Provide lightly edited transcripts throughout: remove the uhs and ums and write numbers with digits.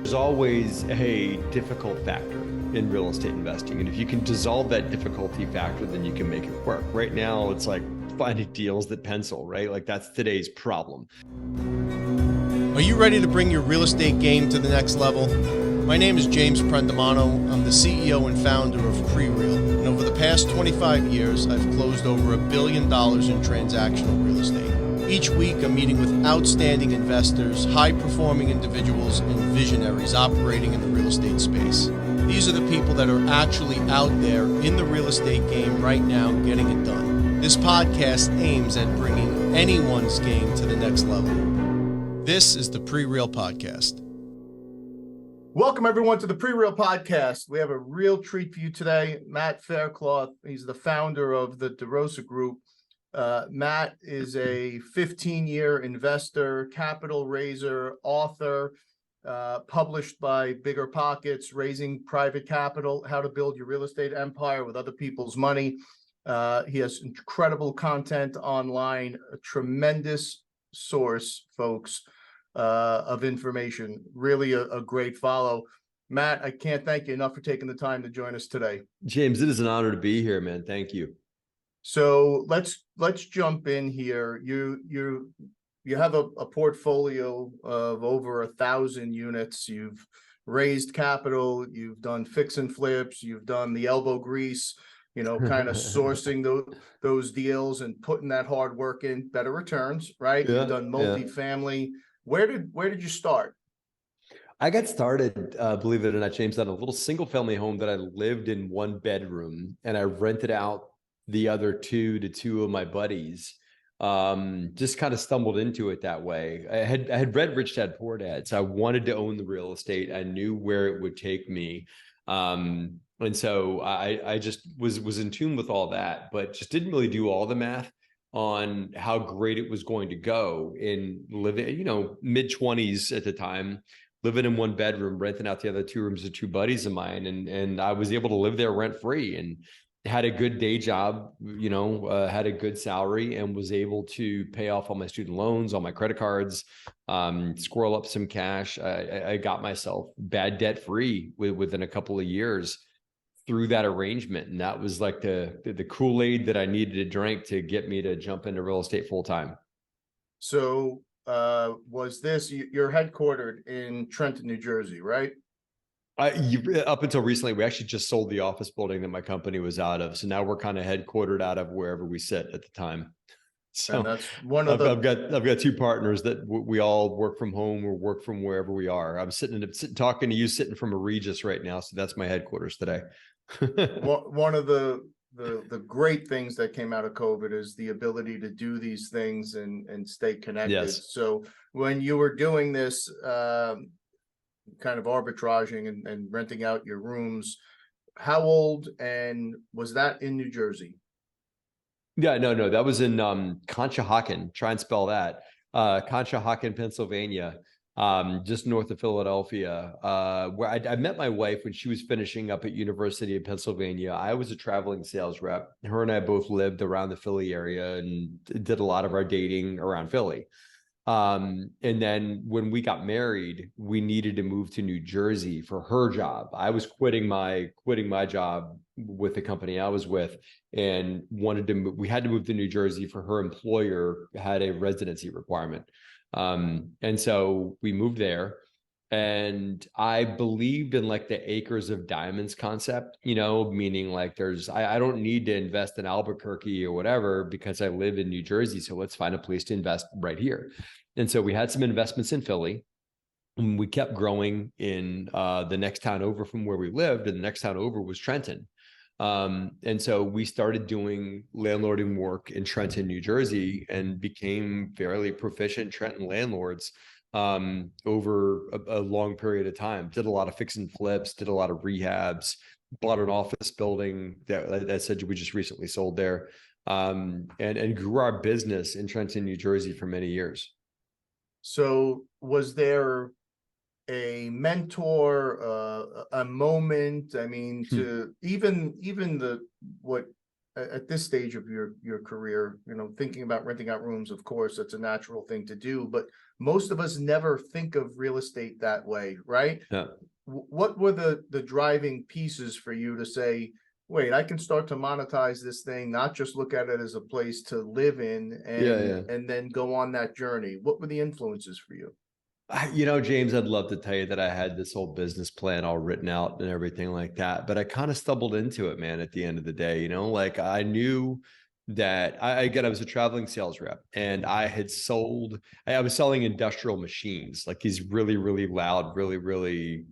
There's always a difficult factor in real estate investing. And if you can dissolve that difficulty factor, then you can make it work. Right now, it's like finding deals that pencil, right? Like that's today's problem. Are you ready to bring your real estate game to the next level? My name is James Prendamano. I'm the CEO and founder of Prereal. And over the past 25 years, I've closed over $1 billion in transactional real estate. Each week, I'm meeting with outstanding investors, high-performing individuals, and visionaries operating in the real estate space. These are the people that are actually out there in the real estate game right now getting it done. This podcast aims at bringing anyone's game to the next level. This is the Prereal Podcast. Welcome, everyone, to the Prereal Podcast. We have a real treat for you today. Matt Faircloth, he's the founder of the DeRosa Group. Matt is a 15-year investor, capital raiser, author, published by Bigger Pockets, Raising Private Capital, How to Build Your Real Estate Empire with Other People's Money. He has incredible content online, a tremendous source, folks, of information. Really a great follow. Matt, I can't thank you enough for taking the time to join us today. James, it is an honor to be here, man. Thank you. So let's jump in here. You have a portfolio of over 1,000 units. You've raised capital. You've done fix and flips. You've done the elbow grease. Kind of sourcing those deals and putting that hard work in, better returns, right? Yeah, You've done multifamily. Where did you start? I got started, believe it or not, James, on a little single family home that I lived in one bedroom, and I rented out the other two to two of my buddies. Just kind of stumbled into it that way. I had read Rich Dad Poor Dad, so I wanted to own the real estate. I knew where it would take me. And so I just was in tune with all that, but just didn't really do all the math on how great it was going to go in living, mid-20s at the time, living in one bedroom, renting out the other two rooms to two buddies of mine. And I was able to live there rent free and had a good day job, had a good salary, and was able to pay off all my student loans, all my credit cards, squirrel up some cash. I got myself bad debt free within a couple of years through that arrangement. And that was like the Kool-Aid that I needed to drink to get me to jump into real estate full time. So was this, you're headquartered in Trenton, New Jersey, right? Up until recently, we actually just sold the office building that my company was out of. So now we're kind of headquartered out of wherever we sit at the time. So and that's one of I've got two partners that we all work from home or work from wherever we are. I'm sitting talking to you, sitting from a Regis right now. So that's my headquarters today. One of the great things that came out of COVID is the ability to do these things and stay connected. Yes. So when you were doing this, kind of arbitraging and renting out your rooms, how old, and was that in New Jersey? Yeah, no, that was in Conshohocken. Try and spell that. Conshohocken, Pennsylvania, just north of Philadelphia, where I met my wife when she was finishing up at University of Pennsylvania. I was a traveling sales rep. Her and I both lived around the Philly area and did a lot of our dating around Philly. And then when we got married, we needed to move to New Jersey for her job. I was quitting my job with the company I was with, and wanted to move. We had to move to New Jersey for her employer had a residency requirement. And so we moved there, and I believed in like the acres of diamonds concept, meaning like I don't need to invest in Albuquerque or whatever because I live in New Jersey. So let's find a place to invest right here. And so we had some investments in Philly, and we kept growing in the next town over from where we lived. And the next town over was Trenton. And so we started doing landlording work in Trenton, New Jersey, and became fairly proficient Trenton landlords over a long period of time. Did a lot of fix and flips, did a lot of rehabs, bought an office building that I said we just recently sold there, and grew our business in Trenton, New Jersey for many years. So was there a mentor, a moment? I mean, to even what at this stage of your career, thinking about renting out rooms, of course, that's a natural thing to do, but most of us never think of real estate that way, right? Yeah. What were the driving pieces for you to say, wait, I can start to monetize this thing, not just look at it as a place to live in and then go on that journey? What were the influences for you? James, I'd love to tell you that I had this whole business plan all written out and everything like that, but I kind of stumbled into it, man, at the end of the day. Like I knew that I was a traveling sales rep, and I was selling industrial machines, like these really, really loud, really, really,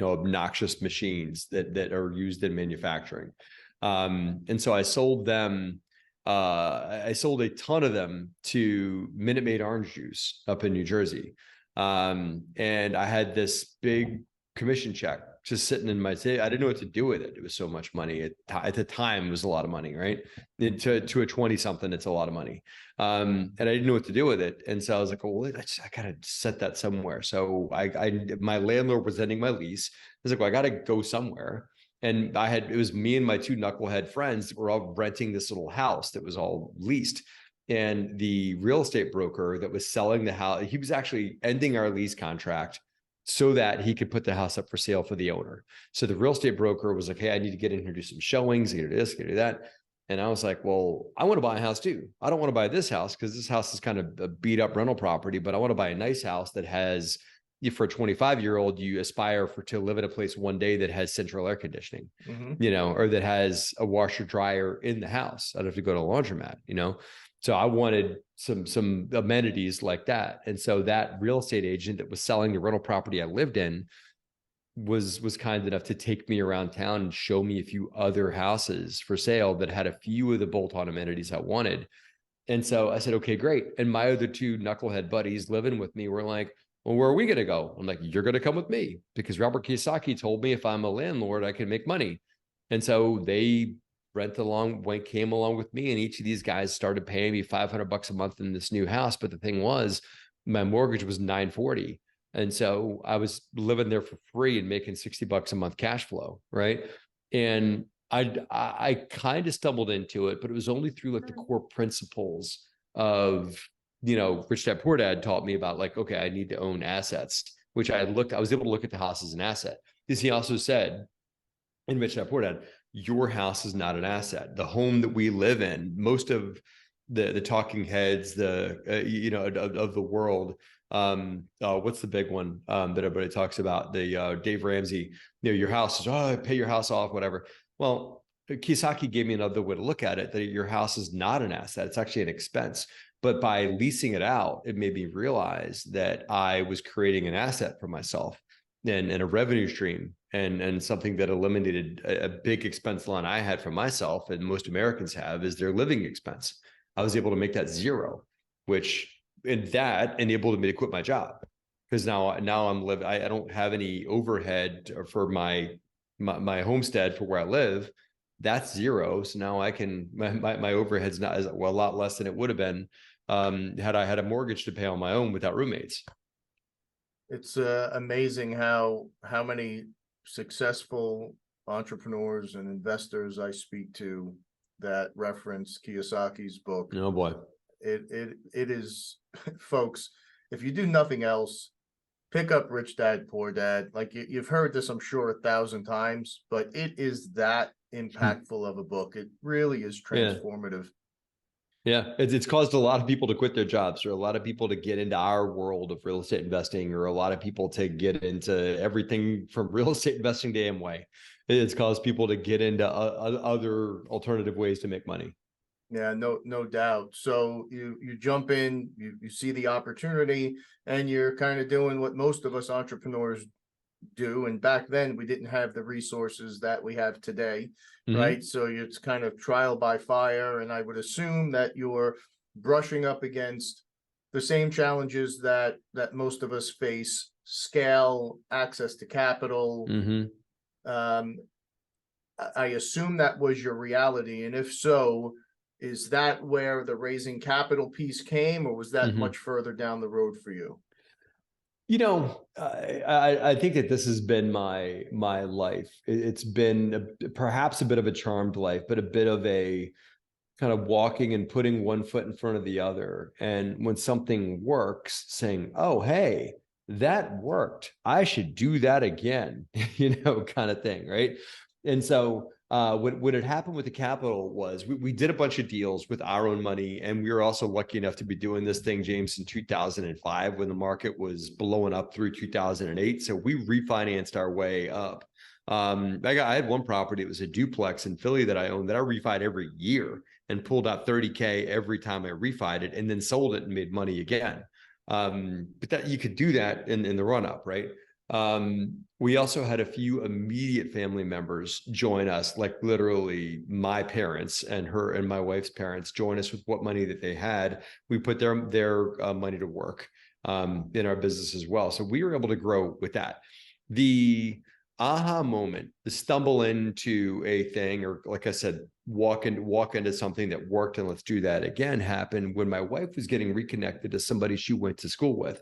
obnoxious machines that are used in manufacturing. And so I sold them. I sold a ton of them to Minute Maid Orange Juice up in New Jersey. And I had this big commission check just sitting in my safe. I didn't know what to do with it. It was so much money at the time. It was a lot of money, right? To a 20 something, it's a lot of money. And I didn't know what to do with it. And so I was like, well, I gotta set that somewhere. So my landlord was ending my lease. I was like, well, I gotta go somewhere. And it was me and my two knucklehead friends that were all renting this little house that was all leased. And the real estate broker that was selling the house, he was actually ending our lease contract so that he could put the house up for sale for the owner. So the real estate broker was like, hey, I need to get in here, do some showings, get do this, get do that. And I was like, well, I want to buy a house too. I don't want to buy this house because this house is kind of a beat up rental property, but I want to buy a nice house that has, for a 25-year-old, you aspire to live in a place one day that has central air conditioning, or that has a washer dryer in the house. I don't have to go to a laundromat, So I wanted some amenities like that. And so that real estate agent that was selling the rental property I lived in was kind enough to take me around town and show me a few other houses for sale that had a few of the bolt-on amenities I wanted. And so I said, okay, great. And my other two knucklehead buddies living with me were like, well, where are we going to go? I'm like, you're going to come with me, because Robert Kiyosaki told me if I'm a landlord, I can make money. And so they came along with me, and each of these guys started paying me $500 a month in this new house. But the thing was, my mortgage was $940. And so I was living there for free and making $60 a month cash flow. Right. And I kind of stumbled into it, but it was only through like the core principles of, Rich Dad Poor Dad taught me about, like, okay, I need to own assets, which I was able to look at the house as an asset. Because he also said in Rich Dad Poor Dad, your house is not an asset. The home that we live in, most of the talking heads, of the world, what's the big one that everybody talks about? The Dave Ramsey, your house is, pay your house off, whatever. Well, Kiyosaki gave me another way to look at it, that your house is not an asset. It's actually an expense. But by leasing it out, it made me realize that I was creating an asset for myself and a revenue stream, and something that eliminated a big expense line I had for myself, and most Americans have, is their living expense. I was able to make that zero, that enabled me to quit my job, because now I'm living. I don't have any overhead for my homestead for where I live. That's zero. So now I can, my overhead's not a lot less than it would have been had I had a mortgage to pay on my own without roommates. It's amazing how many successful entrepreneurs and investors I speak to that reference Kiyosaki's book. Oh boy. It is, folks, if you do nothing else, pick up Rich Dad Poor Dad. Like, you've heard this, I'm sure, 1,000 times, but it is that impactful of a book. It really is transformative. Yeah, it's caused a lot of people to quit their jobs, or a lot of people to get into our world of real estate investing, or a lot of people to get into everything from real estate investing to Amway. It's caused people to get into other alternative ways to make money. Yeah, no doubt. So you jump in, you see the opportunity, and you're kind of doing what most of us entrepreneurs do. And back then we didn't have the resources that we have today, right? So it's kind of trial by fire. And I would assume that you're brushing up against the same challenges that most of us face: scale, access to capital. I assume that was your reality. And if so, is that where the raising capital piece came, or was that much further down the road for you? I think that this has been my life. It's been perhaps a bit of a charmed life, but a bit of a kind of walking and putting one foot in front of the other. And when something works, saying, "Oh, hey, that worked. I should do that again," kind of thing, right? And so what had happened with the capital was we did a bunch of deals with our own money, and we were also lucky enough to be doing this thing, James, in 2005 when the market was blowing up through 2008. So we refinanced our way up. I had one property. It was a duplex in Philly that I owned that I refied every year and pulled out 30K every time I refied it, and then sold it and made money again. But that you could do that in the run up, right? We also had a few immediate family members join us, like literally my parents and her and my wife's parents join us with what money that they had. We put their money to work in our business as well. So we were able to grow with that. The aha moment, the stumble into a thing, or like I said, walk into something that worked and let's do that again, happened when my wife was getting reconnected to somebody she went to school with.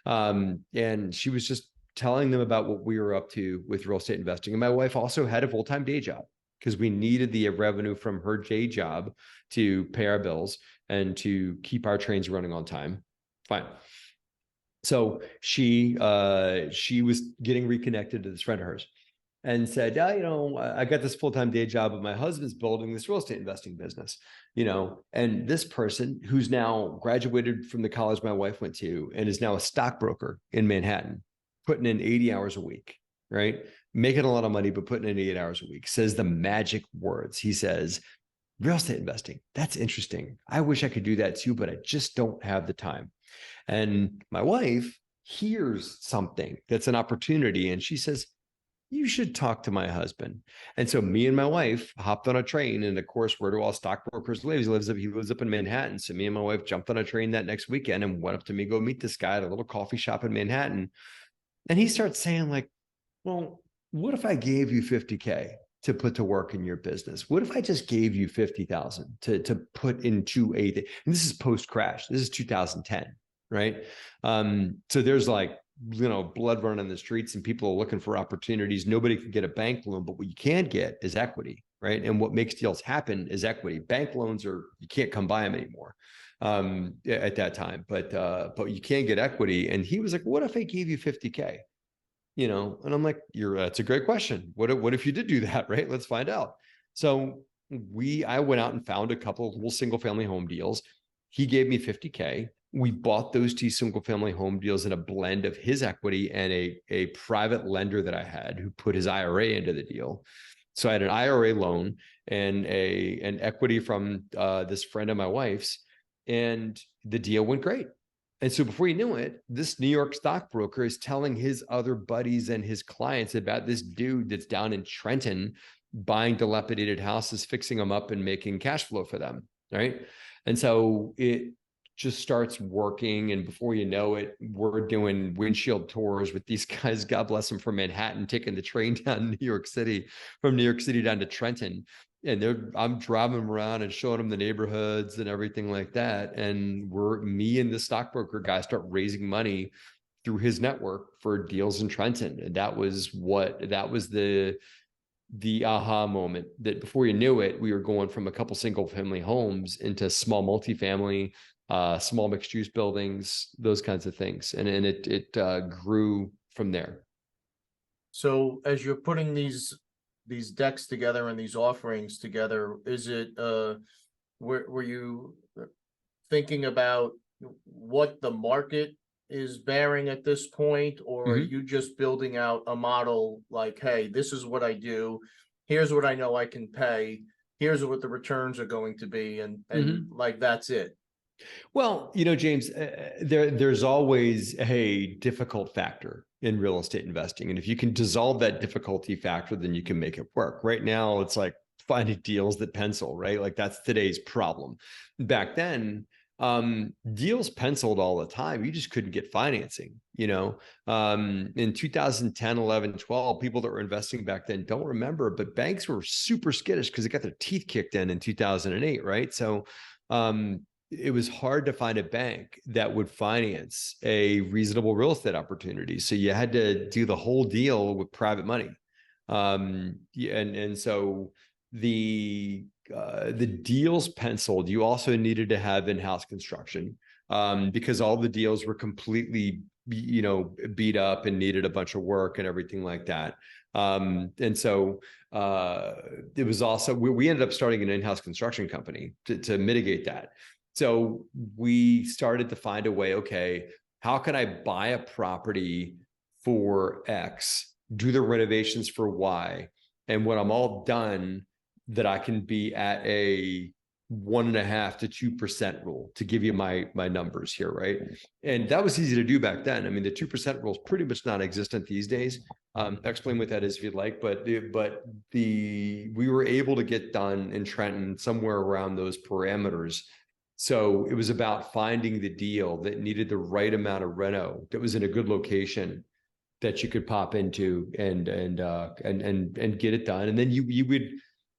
And she was just telling them about what we were up to with real estate investing. And my wife also had a full-time day job because we needed the revenue from her day job to pay our bills and to keep our trains running on time. Fine. So she was getting reconnected to this friend of hers and said, I got this full-time day job, but my husband's building this real estate investing business, and this person who's now graduated from the college my wife went to and is now a stockbroker in Manhattan, putting in 80 hours a week, right? Making a lot of money, but putting in 8 hours a week, says the magic words. He says, real estate investing, that's interesting. I wish I could do that too, but I just don't have the time. And my wife hears something that's an opportunity, and she says, you should talk to my husband. And so me and my wife hopped on a train, and of course, where do all stockbrokers live? He lives up in Manhattan. So me and my wife jumped on a train that next weekend and went up to go meet this guy at a little coffee shop in Manhattan. And he starts saying, like, well, what if I gave you 50K to put to work in your business? What if I just gave you 50,000 to put into and this is post crash. This is 2010, right? So there's like, blood running in the streets and people are looking for opportunities. Nobody can get a bank loan, but what you can get is equity, right? And what makes deals happen is equity. Bank loans you can't come by them anymore at that time, but you can get equity. And he was like, what if I gave you 50K? And I'm like, that's a great question. What if you did do that, right? Let's find out. So I went out and found a couple of little single family home deals. He gave me 50K. We bought those 2 single family home deals in a blend of his equity and a private lender that I had who put his IRA into the deal. So I had an IRA loan and an equity from this friend of my wife's, and the deal went great. And so before you knew it, this New York stockbroker is telling his other buddies and his clients about this dude that's down in Trenton buying dilapidated houses, fixing them up and making cash flow for them, right? And so it just starts working. And before you know it, we're doing windshield tours with these guys, God bless them, from Manhattan, taking the train down to New York City, from New York City down to Trenton. And I'm driving them around and showing them the neighborhoods and everything like that. And me and the stockbroker guy start raising money through his network for deals in Trenton. And that was the aha moment, that before you knew it, we were going from a couple single family homes into small multifamily, small mixed use buildings, those kinds of things. And it grew from there. So as you're putting these decks together and these offerings together, is it were you thinking about what the market is bearing at this point, or are you just building out a model like, hey, this is what I do, here's what I know I can pay, here's what the returns are going to be, and like that's it? Well, James, there's always a difficult factor in real estate investing. And if you can dissolve that difficulty factor, then you can make it work. Right now, it's like finding deals that pencil, right? Like that's today's problem. Back then, deals penciled all the time. You just couldn't get financing, in 2010, 11, 12, people that were investing back then don't remember, but banks were super skittish because they got their teeth kicked in 2008, right? So, it was hard to find a bank that would finance a reasonable real estate opportunity. So you had to do the whole deal with private money. And so the deals penciled, you also needed to have in-house construction, because all the deals were completely, beat up and needed a bunch of work and everything like that. And so it was also, we ended up starting an in-house construction company to mitigate that. So we started to find a way, okay, how can I buy a property for X, do the renovations for Y, and when I'm all done, that I can be at a 1.5% to 2% rule, to give you my numbers here, right? And that was easy to do back then. I mean, the 2% rule is pretty much non-existent these days. Explain what that is if you'd like, but we were able to get done in Trenton somewhere around those parameters. So it was about finding the deal that needed the right amount of reno, that was in a good location, that you could pop into and get it done. And then you would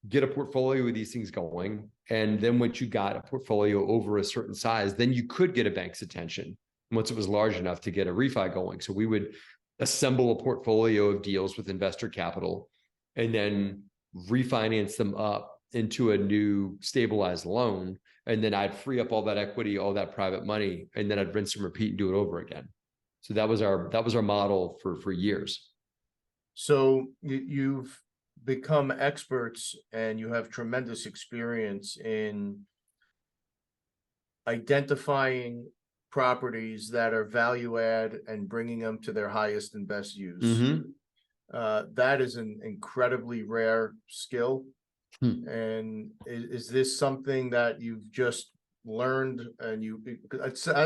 get a portfolio of these things going. And then once you got a portfolio over a certain size, then you could get a bank's attention once it was large enough to get a refi going. So we would assemble a portfolio of deals with investor capital and then refinance them up into a new stabilized loan. And then I'd free up all that equity, all that private money, and then I'd rinse and repeat and do it over again. So that was our model for years. So you've become experts and you have tremendous experience in identifying properties that are value add and bringing them to their highest and best use. Mm-hmm. That is an incredibly rare skill. And is this something that you've just learned? And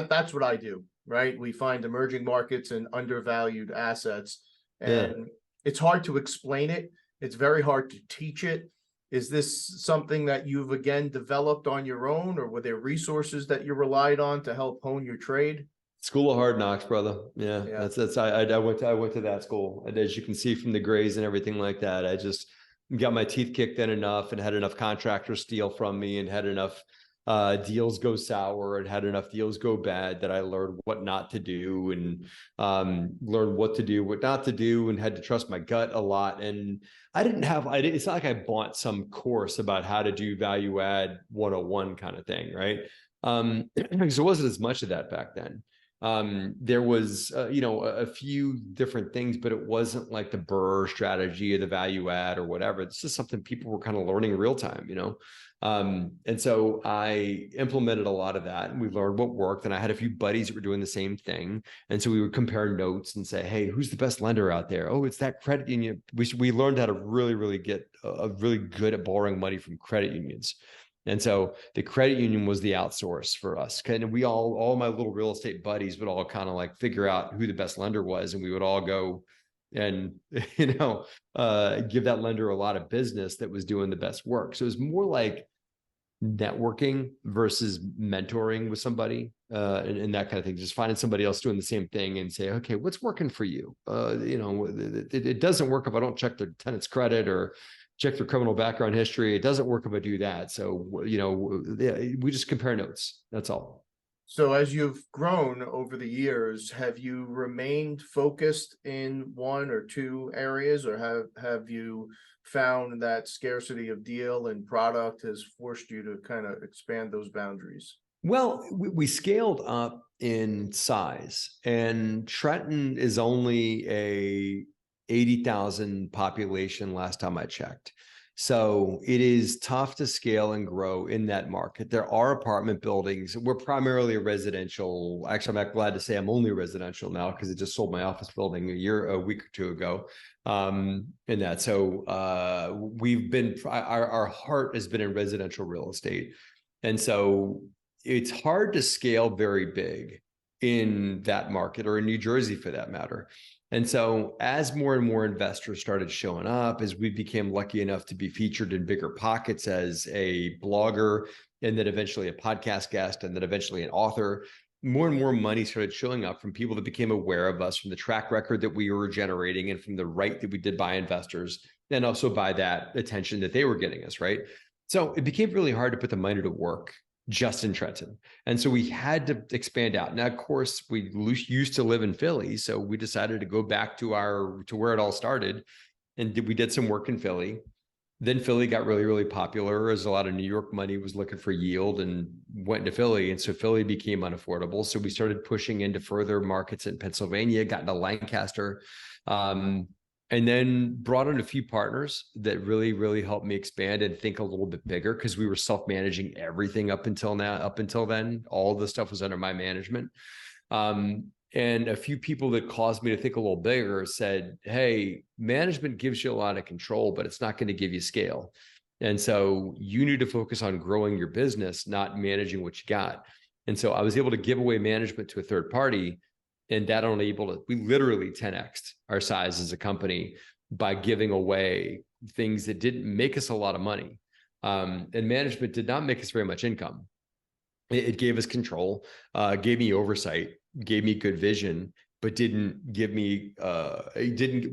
that's what I do, right? We find emerging markets and undervalued assets, and it's hard to explain it. It's very hard to teach it. Is this something that you've again developed on your own, or were there resources that you relied on to help hone your trade? School of hard knocks, brother. Yeah. That's I went to that school. And as you can see from the grades and everything like that, I just got my teeth kicked in enough and had enough contractors steal from me and had enough deals go sour and had enough deals go bad that I learned what not to do and learned what to do, what not to do, and had to trust my gut a lot. And it's not like I bought some course about how to do value add 101 kind of thing, right? Because there wasn't as much of that back then. There was, a few different things, but it wasn't like the Burr strategy or the value add or whatever. It's just something people were kind of learning in real time, and so I implemented a lot of that and we learned what worked. And I had a few buddies that were doing the same thing. And so we would compare notes and say, hey, who's the best lender out there? Oh, it's that credit union. We learned how to really, really get really good at borrowing money from credit unions. And so the credit union was the outsource for us. And we all my little real estate buddies would all kind of like figure out who the best lender was. And we would all go and, give that lender a lot of business that was doing the best work. So it was more like networking versus mentoring with somebody and that kind of thing. Just finding somebody else doing the same thing and say, okay, what's working for you? It doesn't work if I don't check their tenant's credit or check their criminal background history. It doesn't work if I do that. So, we just compare notes. That's all. So as you've grown over the years, have you remained focused in one or two areas, or have you found that scarcity of deal and product has forced you to kind of expand those boundaries? Well, we scaled up in size, and Trenton is only a 80,000 population last time I checked. So it is tough to scale and grow in that market. There are apartment buildings. We're primarily a residential. Actually, I'm glad to say I'm only residential now because I just sold my office building a week or two ago. In that. So our heart has been in residential real estate. And so it's hard to scale very big in that market, or in New Jersey for that matter. And so as more and more investors started showing up, as we became lucky enough to be featured in bigger pockets as a blogger, and then eventually a podcast guest, and then eventually an author, more and more money started showing up from people that became aware of us, from the track record that we were generating and from the right that we did by investors, and also by that attention that they were getting us, right? So it became really hard to put the money to work just in Trenton. And so we had to expand out. Now, of course, we used to live in Philly, so we decided to go back to where it all started, and we did some work in Philly. Then Philly got really, really popular as a lot of New York money was looking for yield and went into Philly. And so Philly became unaffordable. So we started pushing into further markets in Pennsylvania, got into Lancaster, and then brought on a few partners that really, really helped me expand and think a little bit bigger, because we were self-managing everything up until then. All the stuff was under my management. And a few people that caused me to think a little bigger said, hey, management gives you a lot of control, but it's not going to give you scale. And so you need to focus on growing your business, not managing what you got. And so I was able to give away management to a third party, and that we literally 10x'd our size as a company by giving away things that didn't make us a lot of money. And management did not make us very much income. It gave us control, gave me oversight, gave me good vision, but didn't give me,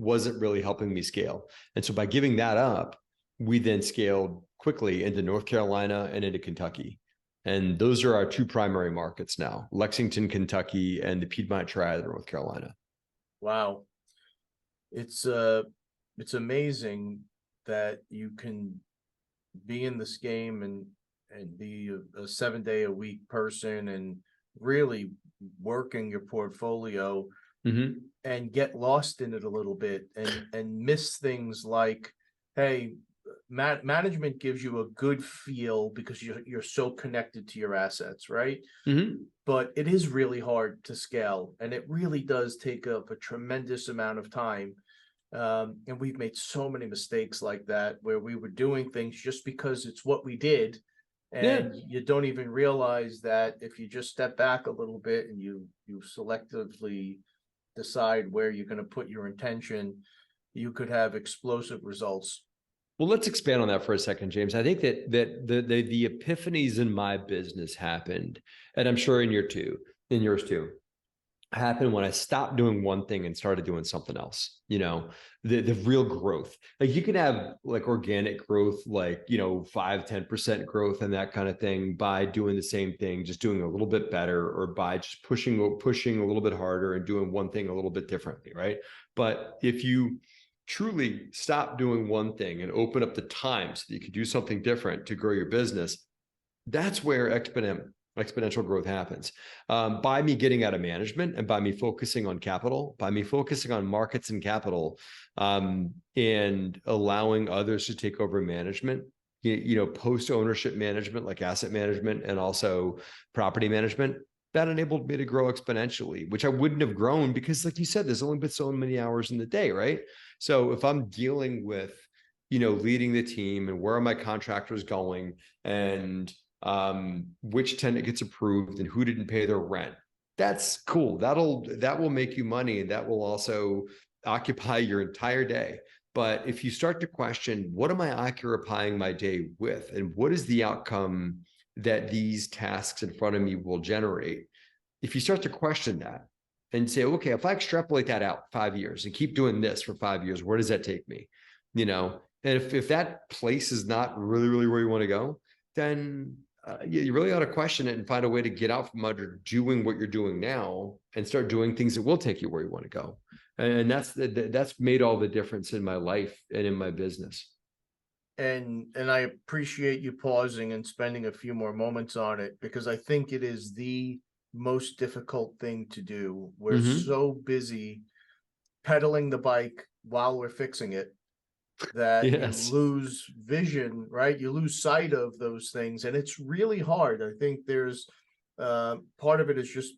wasn't really helping me scale. And so by giving that up, we then scaled quickly into North Carolina and into Kentucky. And those are our two primary markets now: Lexington, Kentucky, and the Piedmont Triad of North Carolina. Wow. It's amazing that you can be in this game and be a 7-day-a-week person and really working your portfolio and get lost in it a little bit and miss things like, hey, management gives you a good feel because you're so connected to your assets, right? But it is really hard to scale, and it really does take up a tremendous amount of time. And we've made so many mistakes like that, where we were doing things just because it's what we did. And you don't even realize that if you just step back a little bit and you selectively decide where you're going to put your intention, you could have explosive results. Well, let's expand on that for a second, James. I think that the epiphanies in my business happened, and I'm sure in yours too, happened when I stopped doing one thing and started doing something else. The real growth. Like, you can have like organic growth, like 5-10% growth and that kind of thing by doing the same thing, just doing a little bit better, or by just pushing a little bit harder and doing one thing a little bit differently, right? But if you truly stop doing one thing and open up the time so that you can do something different to grow your business, that's where exponential growth happens. By me getting out of management and by me focusing on capital, by me focusing on markets and capital, and allowing others to take over management, post ownership management, like asset management and also property management, that enabled me to grow exponentially, which I wouldn't have grown because, like you said, there's only been so many hours in the day, right? So if I'm dealing with, leading the team and where are my contractors going, and which tenant gets approved and who didn't pay their rent, that's cool. That will make you money, and that will also occupy your entire day. But if you start to question, what am I occupying my day with, and what is the outcome that these tasks in front of me will generate? If you start to question that and say, okay, if I extrapolate that out 5 years and keep doing this for 5 years, where does that take me? And if that place is not really, really where you want to go, then you really ought to question it and find a way to get out from under doing what you're doing now and start doing things that will take you where you want to go. And that's made all the difference in my life and in my business. And I appreciate you pausing and spending a few more moments on it, because I think it is the most difficult thing to do. We're so busy pedaling the bike while we're fixing it that you lose vision, right? You lose sight of those things, and it's really hard. I think there's part of it is just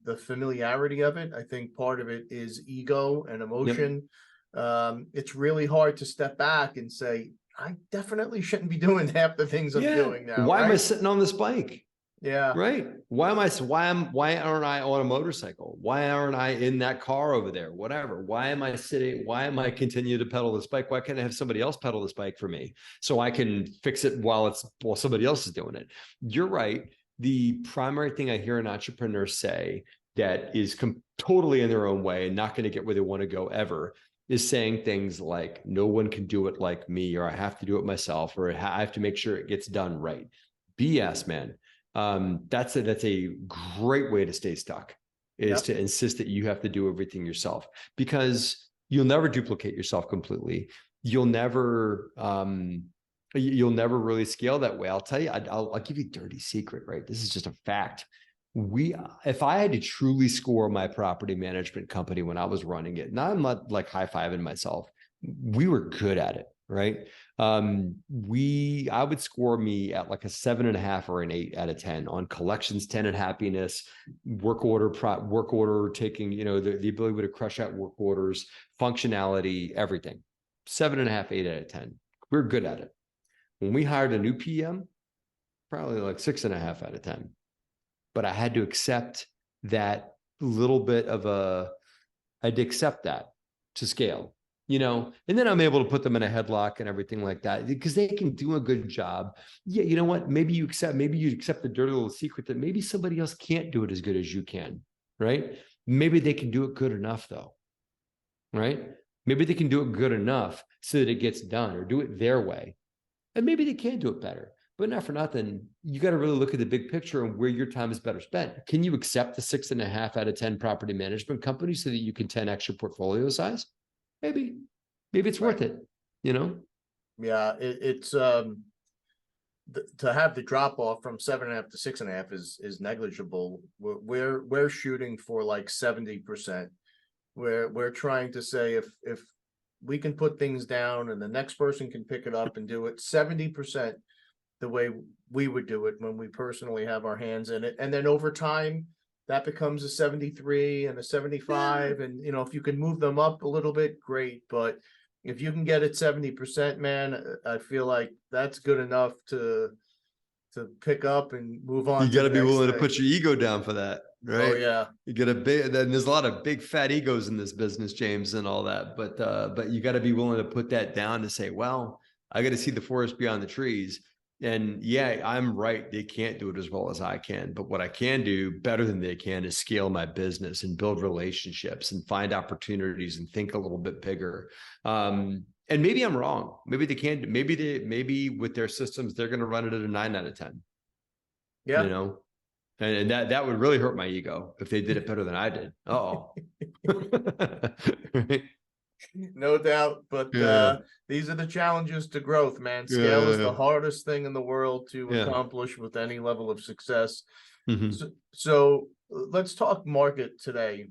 the familiarity of it. I think part of it is ego and emotion. It's really hard to step back and say, I definitely shouldn't be doing half the things I'm doing now. Why am I sitting on this bike? Yeah. Right. Why aren't I on a motorcycle? Why aren't I in that car over there? Whatever. Why am I sitting? Why am I continue to pedal this bike? Why can't I have somebody else pedal this bike for me so I can fix it while somebody else is doing it? You're right. The primary thing I hear an entrepreneur say that is totally in their own way and not going to get where they want to go ever is saying things like, no one can do it like me, or I have to do it myself, or I have to make sure it gets done right. BS, man. That's a great way to stay stuck, is to insist that you have to do everything yourself, because you'll never duplicate yourself completely. You'll never really scale that way. I'll tell you, I'll give you a dirty secret, right? This is just a fact. If I had to truly score my property management company when I was running it, now I'm not like high-fiving myself, we were good at it, right? I would score me at like a 7.5 or an 8 out of 10 on collections, tenant happiness, work order taking, the ability to crush out work orders, functionality, everything. 7.5, 8 out of 10. We're good at it. When we hired a new PM, probably like 6.5 out of 10. But I had to accept that little bit of I'd accept that to scale, and then I'm able to put them in a headlock and everything like that, because they can do a good job. Yeah. You know what? Maybe you accept the dirty little secret that maybe somebody else can't do it as good as you can, right? Maybe they can do it good enough though, right? Maybe they can do it good enough so that it gets done, or do it their way. And maybe they can do it better. But not for nothing, you got to really look at the big picture and where your time is better spent. Can you accept the 6.5 out of 10 property management company so that you can 10x your portfolio size? Maybe it's worth it, Yeah, it's to have the drop off from 7.5 to 6.5 is negligible. We're shooting for like 70%. We're trying to say if we can put things down and the next person can pick it up and do it 70% the way we would do it when we personally have our hands in it. And then over time, that becomes a 73 and a 75. And, if you can move them up a little bit, great. But if you can get it 70%, man, I feel like that's good enough to pick up and move on. You got to be willing to put your ego down for that, right? Oh yeah. You get then there's a lot of big fat egos in this business, James, and all that. But you got to be willing to put that down to say, well, I got to see the forest beyond the trees. And yeah, I'm right. They can't do it as well as I can. But what I can do better than they can is scale my business and build relationships and find opportunities and think a little bit bigger. And maybe I'm wrong. Maybe they can't. Maybe with their systems, they're going to run it at a 9 out of 10. Yeah. And that would really hurt my ego if they did it better than I did. Uh-oh. Right? No doubt, but these are the challenges to growth, man. Scale is the hardest thing in the world to accomplish with any level of success. So let's talk market today.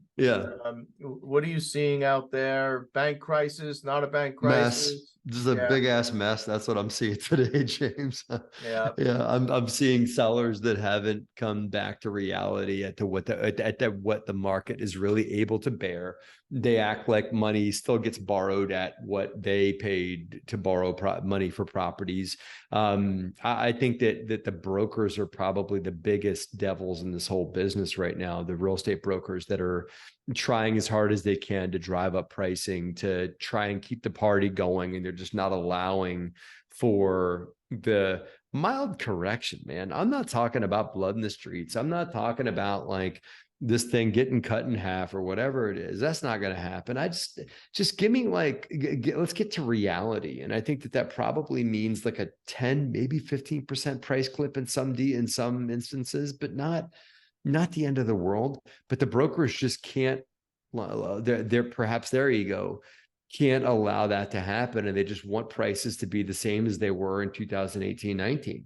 What are you seeing out there? Bank crisis, not a bank crisis? Mess. This is a big ass mess. That's what I'm seeing today, James. I'm seeing sellers that haven't come back to reality at what the market is really able to bear. They act like money still gets borrowed at what they paid to borrow money for properties. I think that the brokers are probably the biggest devils in this whole business right now. The real estate brokers that are trying as hard as they can to drive up pricing, to try and keep the party going, and they're just not allowing for the mild correction, man. I'm not talking about blood in the streets. I'm not talking about like this thing getting cut in half or whatever it is. That's not going to happen. I just give me let's get to reality. And I think that probably means like a 10, maybe 15% price clip in some instances, but not the end of the world. But the brokers just can't, perhaps their ego can't allow that to happen. And they just want prices to be the same as they were in 2018, 19,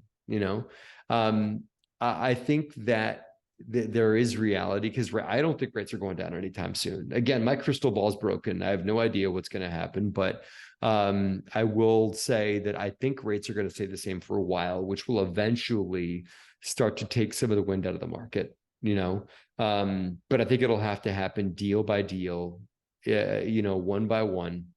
I think that there is reality, because I don't think rates are going down anytime soon. Again, my crystal ball is broken. I have no idea what's going to happen, but I will say that I think rates are going to stay the same for a while, which will eventually start to take some of the wind out of the market, but I think it'll have to happen deal by deal, one by one.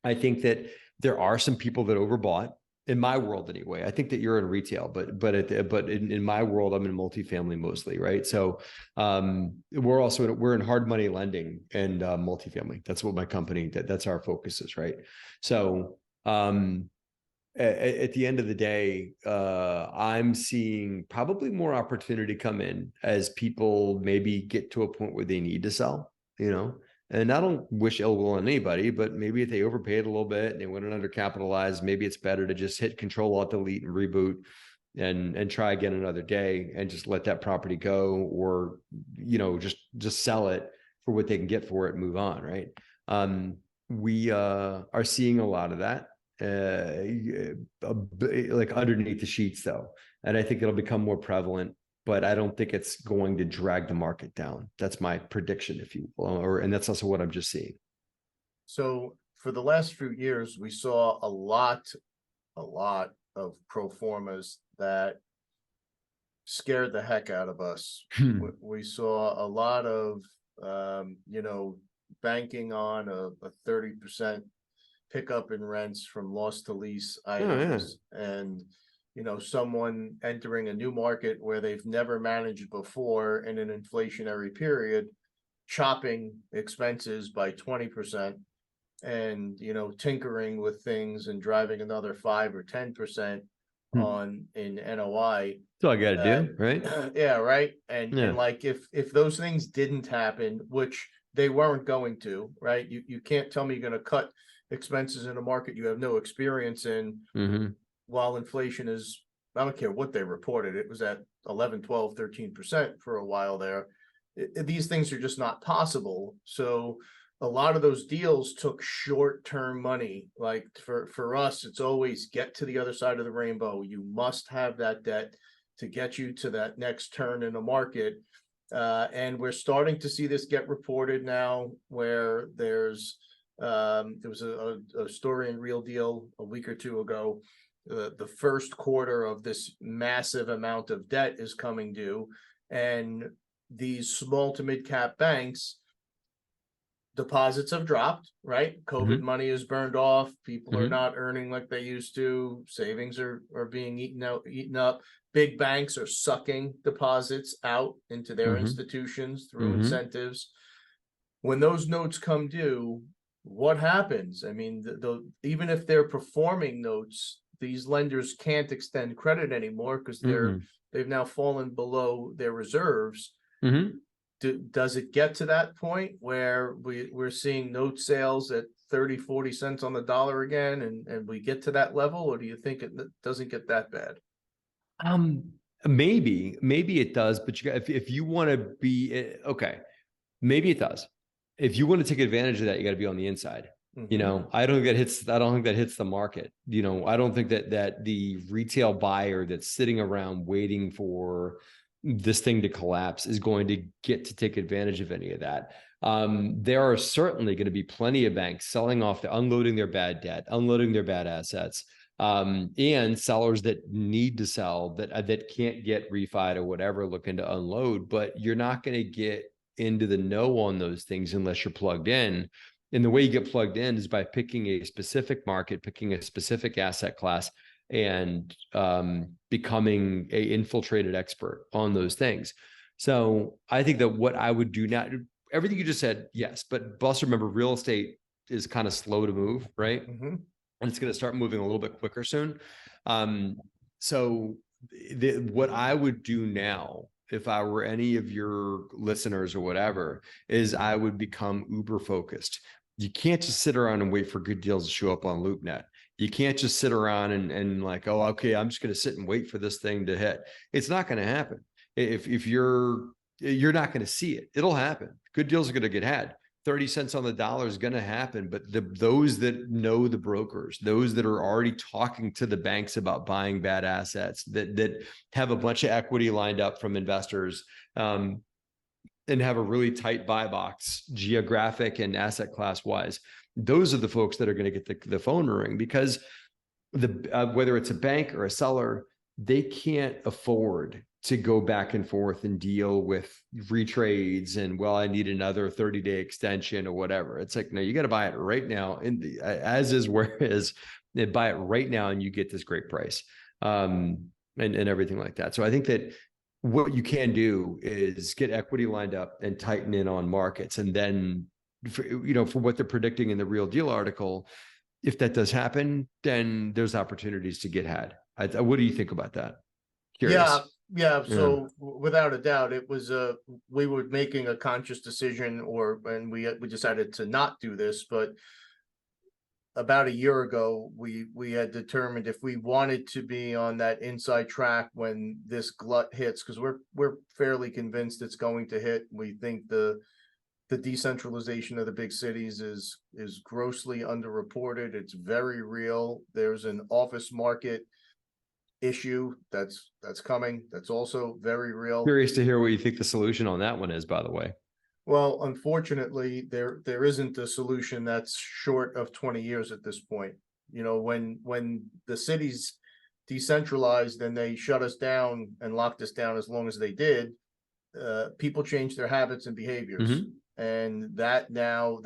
I think that there are some people that overbought. In my world, anyway. I think that you're in retail, but in my world, I'm in multifamily mostly, right? So we're in hard money lending and multifamily. That's what my company, that's our focus is, right? So at the end of the day, I'm seeing probably more opportunity come in as people maybe get to a point where they need to sell, And I don't wish ill will on anybody, but maybe if they overpaid a little bit and they went undercapitalized, maybe it's better to just hit Control Alt Delete and reboot, and try again another day and just let that property go, or, just sell it for what they can get for it and move on. Right. We are seeing a lot of that, like underneath the sheets though. And I think it'll become more prevalent, but I don't think it's going to drag the market down. That's my prediction, if you will, and that's also what I'm just seeing. So for the last few years, we saw a lot of pro formas that scared the heck out of us. We saw a lot of, banking on a 30% pickup in rents from loss to lease items. And, someone entering a new market where they've never managed before in an inflationary period, chopping expenses by 20%. And tinkering with things and driving another 5 or 10% in NOI. That's all I got to do, right? Yeah, right. And like if those things didn't happen, which they weren't going to, right? You can't tell me you're going to cut expenses in a market you have no experience in, while inflation is, I don't care what they reported, it was at 11, 12, 13% for a while there. These things are just not possible. So a lot of those deals took short-term money. Like for us, it's always get to the other side of the rainbow. You must have that debt to get you to that next turn in the market. And we're starting to see this get reported now, where there was a story in Real Deal a week or two ago. The first quarter of this massive amount of debt is coming due, and these small to mid-cap banks, deposits have dropped, right? COVID money is burned off. People are not earning like they used to. Savings are being eaten up. Big banks are sucking deposits out into their institutions through incentives. When those notes come due, what happens? I mean, even if they're performing notes, these lenders can't extend credit anymore because they've now fallen below their reserves. Does it get to that point where we're seeing note sales at 30, 40 cents on the dollar again, and we get to that level, or do you think it doesn't get that bad? Maybe it does, but if you want to be okay, maybe it does. If you want to take advantage of that, you got to be on the inside. I don't think that hits the market. I don't think that the retail buyer that's sitting around waiting for this thing to collapse is going to get to take advantage of any of that. There are certainly going to be plenty of banks selling off, unloading their bad debt, unloading their bad assets, and sellers that need to sell that can't get refied or whatever, looking to unload. But you're not going to get into the know on those things unless you're plugged in. And the way you get plugged in is by picking a specific market, picking a specific asset class, and becoming an infiltrated expert on those things. So I think that what I would do now, everything you just said, yes, but also remember, real estate is kind of slow to move, right? And it's going to start moving a little bit quicker soon. So what I would do now, if I were any of your listeners or whatever, is I would become uber focused. You can't just sit around and wait for good deals to show up on LoopNet. You can't just sit around and like, oh, okay, I'm just going to sit and wait for this thing to hit. It's not going to happen. If you're not going to see it, it'll happen. Good deals are going to get had. 30 cents on the dollar is going to happen. But those that know the brokers, those that are already talking to the banks about buying bad assets, that have a bunch of equity lined up from investors, and have a really tight buy box, geographic and asset class wise, those are the folks that are going to get the phone ring, because whether it's a bank or a seller, they can't afford to go back and forth and deal with retrades and, well, I need another 30-day extension or whatever. It's like, no, you got to buy it right now, as is where is, they buy it right now and you get this great price, and everything like that. So I think that what you can do is get equity lined up and tighten in on markets. And then, for what they're predicting in the Real Deal article, if that does happen, then there's opportunities to get had. What do you think about that? Curious. Yeah. So without a doubt, it was we were making a conscious decision, and we decided to not do this, but about a year ago, we had determined if we wanted to be on that inside track when this glut hits, because we're fairly convinced it's going to hit. We think the decentralization of the big cities is grossly underreported. It's very real. There's an office market issue that's coming. That's also very real. Curious to hear what you think the solution on that one is, by the way. Well, unfortunately, there isn't a solution that's short of 20 years at this point. You know, when the cities decentralized and they shut us down and locked us down as long as they did, people changed their habits and behaviors. And that now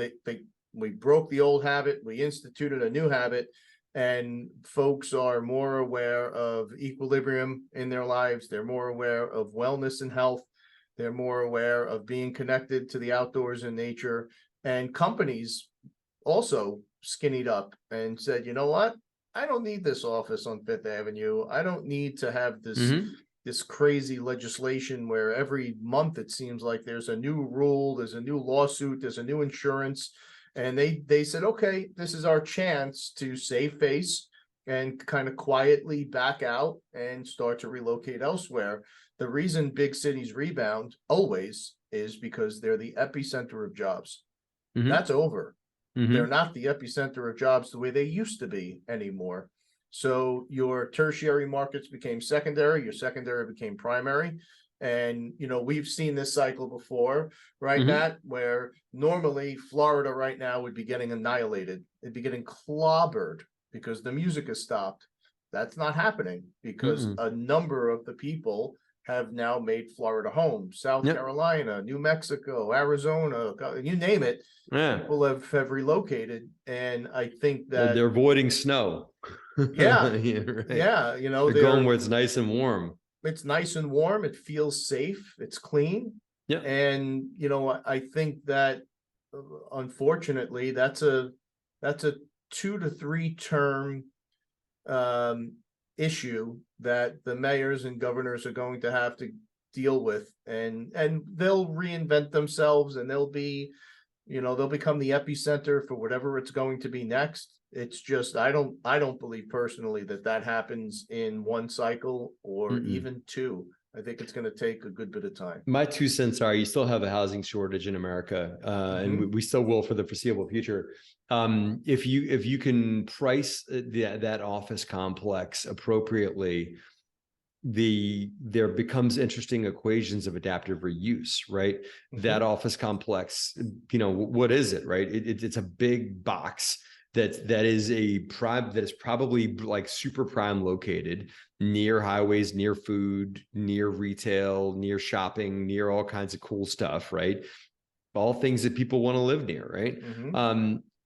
we broke the old habit, we instituted a new habit, and folks are more aware of equilibrium in their lives. They're more aware of wellness and health. They're more aware of being connected to the outdoors and nature. And companies also skinnied up and said, you know what? I don't need this office on Fifth Avenue. I don't need to have this crazy legislation where every month it seems like there's a new rule, there's a new lawsuit, there's a new insurance. And they said, okay, this is our chance to save face and kind of quietly back out and start to relocate elsewhere. The reason big cities rebound always is because they're the epicenter of jobs. That's over. They're not the epicenter of jobs the way they used to be anymore. So your tertiary markets became secondary, your secondary became primary. And, you know, we've seen this cycle before, right, Matt, where normally Florida right now would be getting annihilated. It'd be getting clobbered because the music has stopped. That's not happening because a number of the people have now made Florida home. South Carolina, New Mexico, Arizona, you name it. People have relocated. And I think that they're avoiding snow. Yeah, right. Yeah. You know, they're going where it's nice and warm. It's nice and warm. It feels safe. It's clean. Yeah. And, you know, I think that unfortunately, that's a 2 to 3 term issue that the mayors and governors are going to have to deal with, and they'll reinvent themselves, and they'll be, you know, they'll become the epicenter for whatever it's going to be next. It's just, I don't believe personally that happens in one cycle or even 2. I think it's going to take a good bit of time. My 2 cents are, you still have a housing shortage in America, and we still will for the foreseeable future. If you can price that office complex appropriately, there becomes interesting equations of adaptive reuse, right? That office complex, you know, what is it, right? It's a big box that is probably like super prime located near highways, near food, near retail, near shopping, near all kinds of cool stuff, right? All things that people want to live near, right?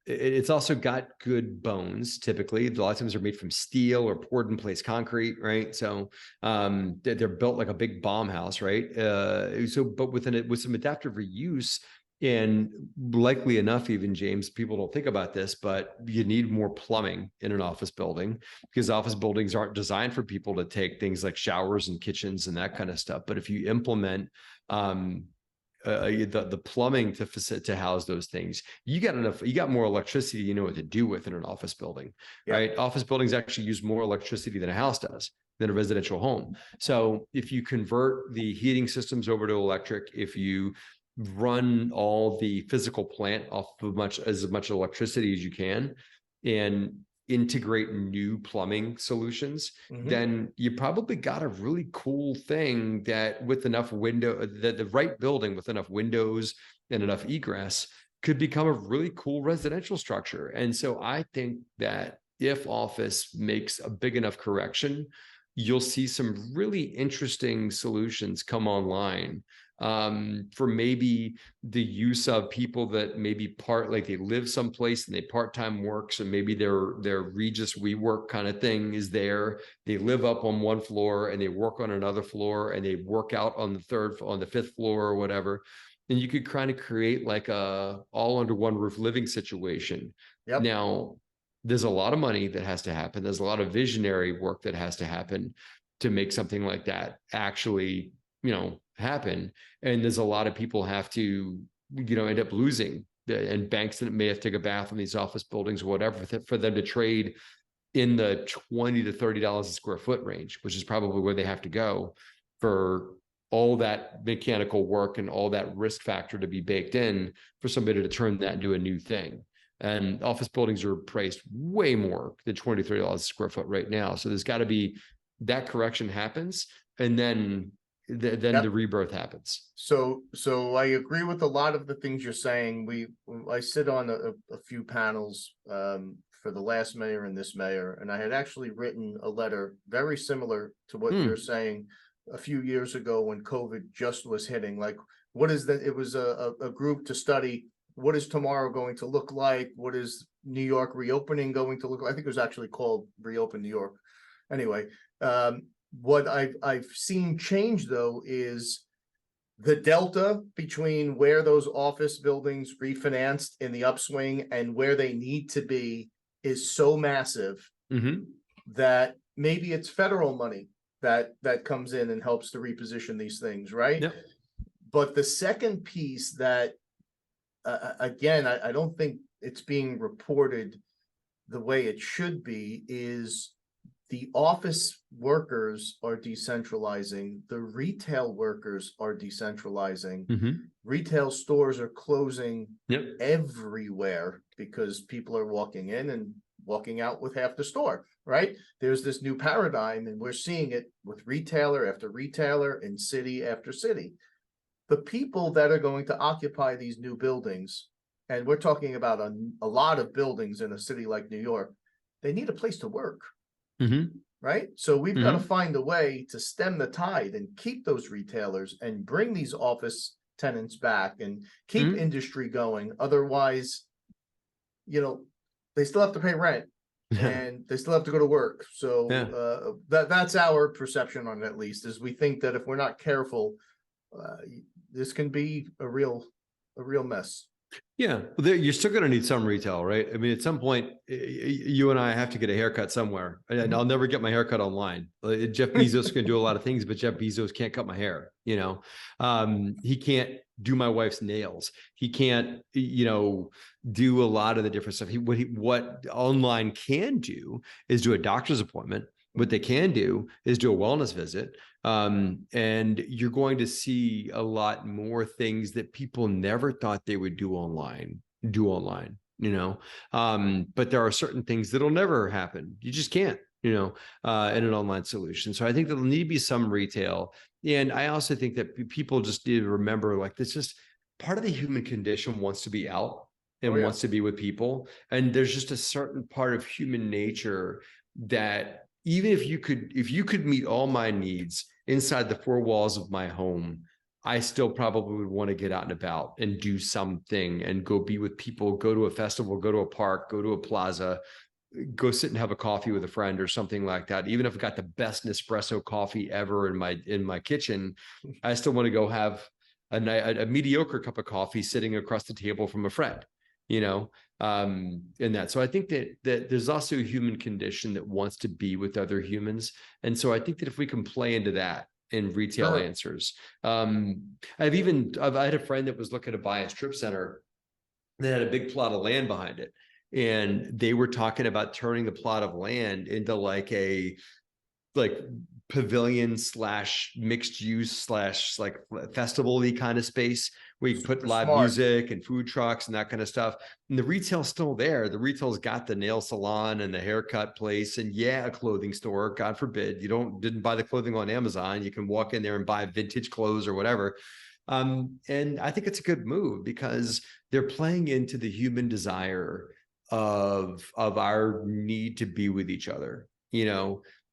It's also got good bones. Typically, a lot of times they're made from steel or poured in place concrete, right? So they're built like a big bomb house, right? But with some adaptive reuse, and likely enough, even James, people don't think about this, but you need more plumbing in an office building because office buildings aren't designed for people to take things like showers and kitchens and that kind of stuff. But if you implement the plumbing to house those things, you got more electricity you know what to do with in an office building, right? Office buildings actually use more electricity than a house does, than a residential home. So if you convert the heating systems over to electric, if you run all the physical plant off of as much electricity as you can and integrate new plumbing solutions, then you probably got a really cool thing that with enough the right building with enough windows and enough egress could become a really cool residential structure. And so I think that if office makes a big enough correction, you'll see some really interesting solutions come online for maybe the use of people that maybe like they live someplace and they part-time work. So maybe their Regis WeWork kind of thing is there. They live up on one floor and they work on another floor and they work out on the 5th floor or whatever. And you could kind of create like a all under one roof living situation. Now, there's a lot of money that has to happen. There's a lot of visionary work that has to happen to make something like that actually, you know, happen. And there's a lot of people have to, you know, end up losing and banks that may have to take a bath in these office buildings or whatever for them to trade in the $20 to $30 a square foot range, which is probably where they have to go for all that mechanical work and all that risk factor to be baked in for somebody to turn that into a new thing. And office buildings are priced way more than $20 to $30 a square foot right now. So there's got to be that correction happens, and then the rebirth happens. So I agree with a lot of the things you're saying. I sit on a few panels for the last mayor and this mayor, and I had actually written a letter very similar to what you're saying a few years ago when COVID just was hitting. Like, it was a group to study what is tomorrow going to look like? What is New York reopening going to look like? I think it was actually called Reopen New York. Anyway, what I've seen change though is the delta between where those office buildings refinanced in the upswing and where they need to be is so massive that maybe it's federal money that comes in and helps to reposition these things, right? Yep. But the second piece that again, I don't think it's being reported the way it should be is the office workers are decentralizing. The retail workers are decentralizing. Retail stores are closing everywhere because people are walking in and walking out with half the store, right? There's this new paradigm, and we're seeing it with retailer after retailer and city after city. The people that are going to occupy these new buildings, and we're talking about a lot of buildings in a city like New York, they need a place to work, right? So we've got to find a way to stem the tide and keep those retailers and bring these office tenants back and keep industry going. Otherwise, they still have to pay rent and they still have to go to work. So that's our perception on it, at least, is we think that if we're not careful, this can be a real mess. Yeah, well, you're still going to need some retail, right? I mean, at some point, you and I have to get a haircut somewhere, and I'll never get my haircut online. Jeff Bezos can do a lot of things, but Jeff Bezos can't cut my hair. He can't do my wife's nails. He can't, do a lot of the different stuff. What online can do is do a doctor's appointment. What they can do is do a wellness visit. And you're going to see a lot more things that people never thought they would do online, but there are certain things that'll never happen. You just can't, in an online solution. So I think there'll need to be some retail. And I also think that people just need to remember, like, this just part of the human condition wants to be out and wants to be with people. And there's just a certain part of human nature that even if you could meet all my needs inside the four walls of my home, I still probably would want to get out and about and do something and go be with people, go to a festival, go to a park, go to a plaza, go sit and have a coffee with a friend or something like that. Even if I got the best Nespresso coffee ever in my kitchen, I still want to go have a mediocre cup of coffee sitting across the table from a friend, in that. So I think that there's also a human condition that wants to be with other humans. And so I think that if we can play into that in retail answers, I've had a friend that was looking to buy a strip center that had a big plot of land behind it. And they were talking about turning the plot of land into like pavilion / mixed use / like festival-y kind of space where you put live music and food trucks and that kind of stuff. And the retail's still there. The retail's got the nail salon and the haircut place and a clothing store. God forbid you didn't buy the clothing on Amazon. You can walk in there and buy vintage clothes or whatever. And I think it's a good move because they're playing into the human desire of our need to be with each other,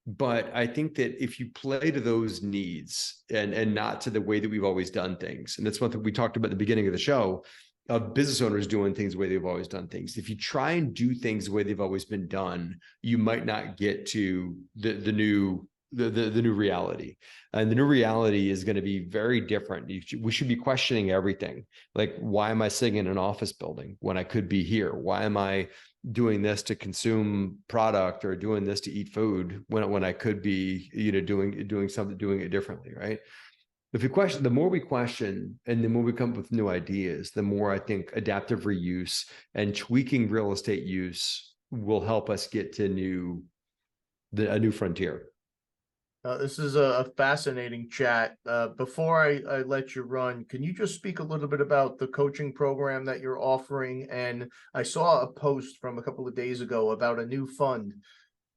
But I think that if you play to those needs and not to the way that we've always done things, and that's one thing we talked about at the beginning of the show, of business owners doing things the way they've always done things. If you try and do things the way they've always been done, you might not get to the new reality. And the new reality is going to be very different. We should be questioning everything. Like, why am I sitting in an office building when I could be here? Why am I doing this to consume product or doing this to eat food when I could be, doing it differently, right? if we question, the more we question and the more we come up with new ideas, the more I think adaptive reuse and tweaking real estate use will help us get to a new frontier. This is a fascinating chat. Before I let you run, can you just speak a little bit about the coaching program that you're offering? And I saw a post from a couple of days ago about a new fund.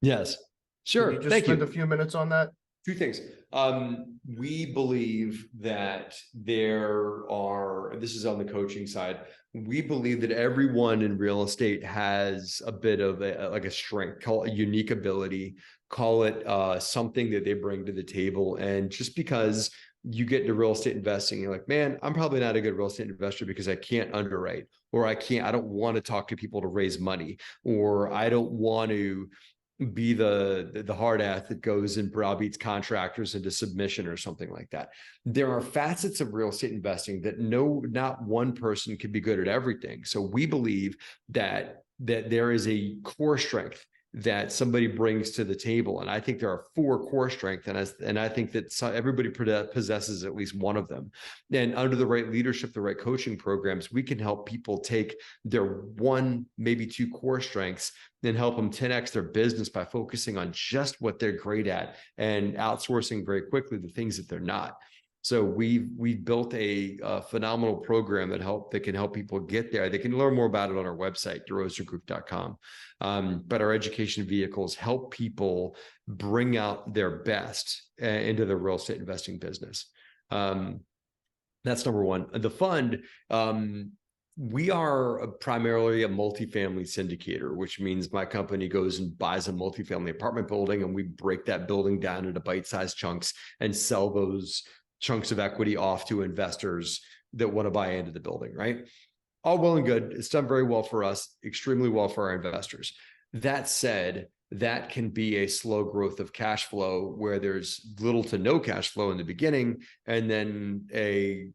Yes, sure. Can you just Thank spend you. a few minutes on that? Two things. We believe that this is on the coaching side. We believe that everyone in real estate has a bit of a strength, call it a unique ability, call it something that they bring to the table. And just because you get into real estate investing, you're like, man, I'm probably not a good real estate investor because I can't underwrite, or I don't want to talk to people to raise money, or I don't want to be the hard ass that goes and browbeats contractors into submission or something like that. There are facets of real estate investing that not one person can be good at everything. So we believe that there is a core strength that somebody brings to the table. And I think there are 4 core strengths, and I think that everybody possesses at least one of them. And under the right leadership, the right coaching programs, we can help people take their 1, maybe 2 core strengths and help them 10x their business by focusing on just what they're great at and outsourcing very quickly the things that they're not. So we've built a phenomenal program that can help people get there. They can learn more about it on our website, DeRosaGroup.com. But our education vehicles help people bring out their best into the real estate investing business. That's number 1. The fund, we are primarily a multifamily syndicator, which means my company goes and buys a multifamily apartment building, and we break that building down into bite-sized chunks and sell those chunks of equity off to investors that want to buy into the building, right? All well and good. It's done very well for us, extremely well for our investors. That said, that can be a slow growth of cash flow where there's little to no cash flow in the beginning, and then a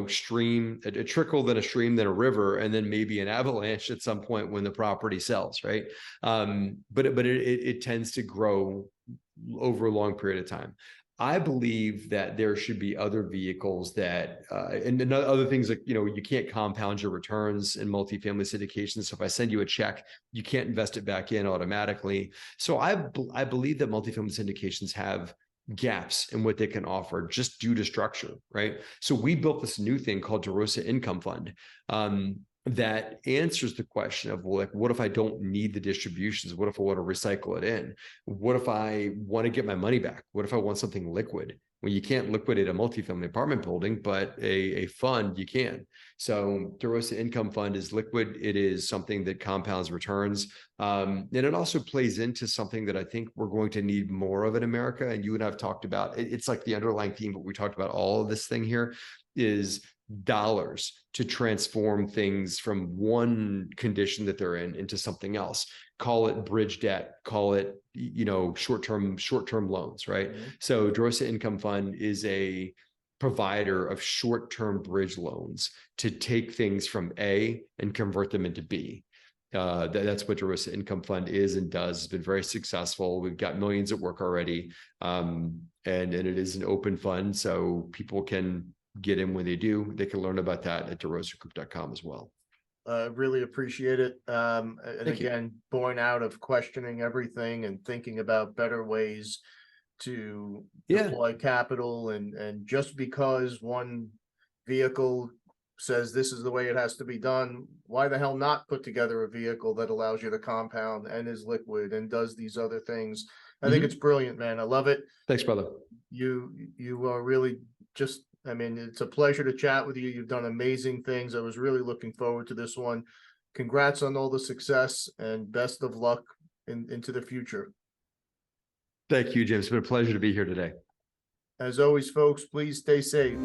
stream, a trickle, then a stream, then a river, and then maybe an avalanche at some point when the property sells, right? But it tends to grow over a long period of time. I believe that there should be other vehicles that, and other things like, you can't compound your returns in multifamily syndications. So if I send you a check, you can't invest it back in automatically. So I believe that multifamily syndications have gaps in what they can offer just due to structure, right? So we built this new thing called DeRosa Income Fund, that answers the question of, well, like, what if I don't need the distributions? What if I want to recycle it in? What if I want to get my money back? What if I want something liquid? Well, you can't liquidate a multifamily apartment building, but a fund you can. So DeRosa Income Fund is liquid. It is something that compounds returns. And it also plays into something that I think we're going to need more of in America. And you and I have talked about, it's like the underlying theme, but we talked about all of this thing here is dollars to transform things from one condition that they're in into something else. Call it bridge debt, call it, short-term loans, right? Mm-hmm. So DeRosa Income Fund is a provider of short-term bridge loans to take things from A and convert them into B. That's what DeRosa Income Fund is and does. It's been very successful. We've got millions at work already. And it is an open fund, so people can get in when they do. They can learn about that at DeRosaGroup.com as well. Really appreciate it. And again, born out of questioning everything and thinking about better ways to deploy capital, and just because one vehicle says this is the way it has to be done, why the hell not put together a vehicle that allows you to compound and is liquid and does these other things? I think it's brilliant, man. I love it. Thanks, brother. You are really just, it's a pleasure to chat with you. You've done amazing things. I was really looking forward to this one. Congrats on all the success and best of luck into the future. Thank you, James. It's been a pleasure to be here today. As always, folks, please stay safe.